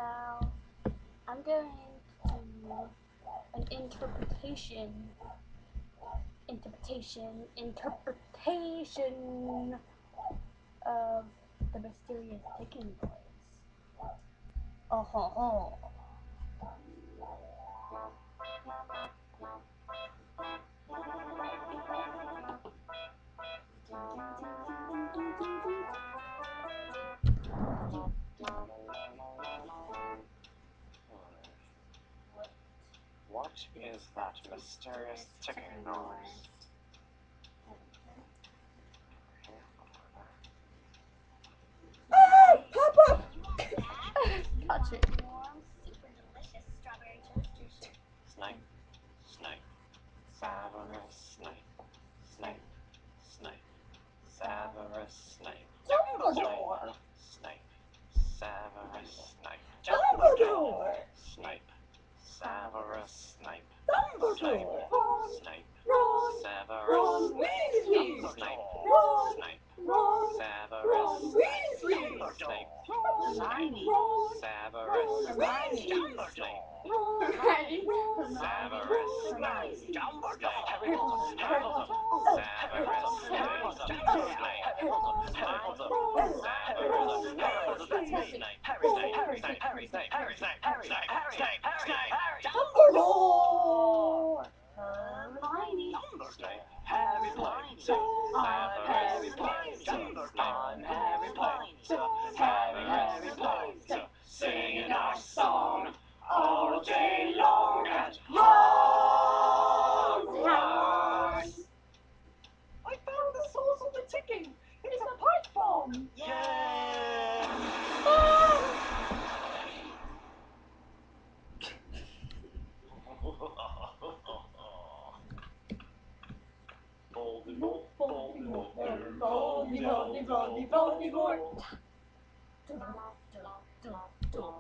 now I'm going to do an interpretation of the mysterious ticking noise. Oh ho ho. What is that mysterious ticking noise? Papa! Touch it. Warm, super delicious strawberry toasters. Snipe, snipe, Severus Snape, Snape, Snape, Severus Snape, Dumbledore! Snape, Severus Snape, Dumbledore! Snape, Severus Snape, Dumbledore! Snape, Ron! Severus Ron Weasley! Snape, Ron! Snape, Ron! Severus Ron Weasley! Snape, Hermione! Severus Hermione! Snape, Hermione! Severus Hermione! Snape, Harry Potter! Harry Potter! Severus Snape, Dumbledore! Hermione. Harry Potter, I'm Harry Potter! I'm Harry Potter, Harry Potter, singing our song all day long at Hogwarts. I found the source of the ticking! It's a pipe bomb! Yay! Voldemort, Voldemort, Voldemort, Voldemort, Voldemort, Voldemort.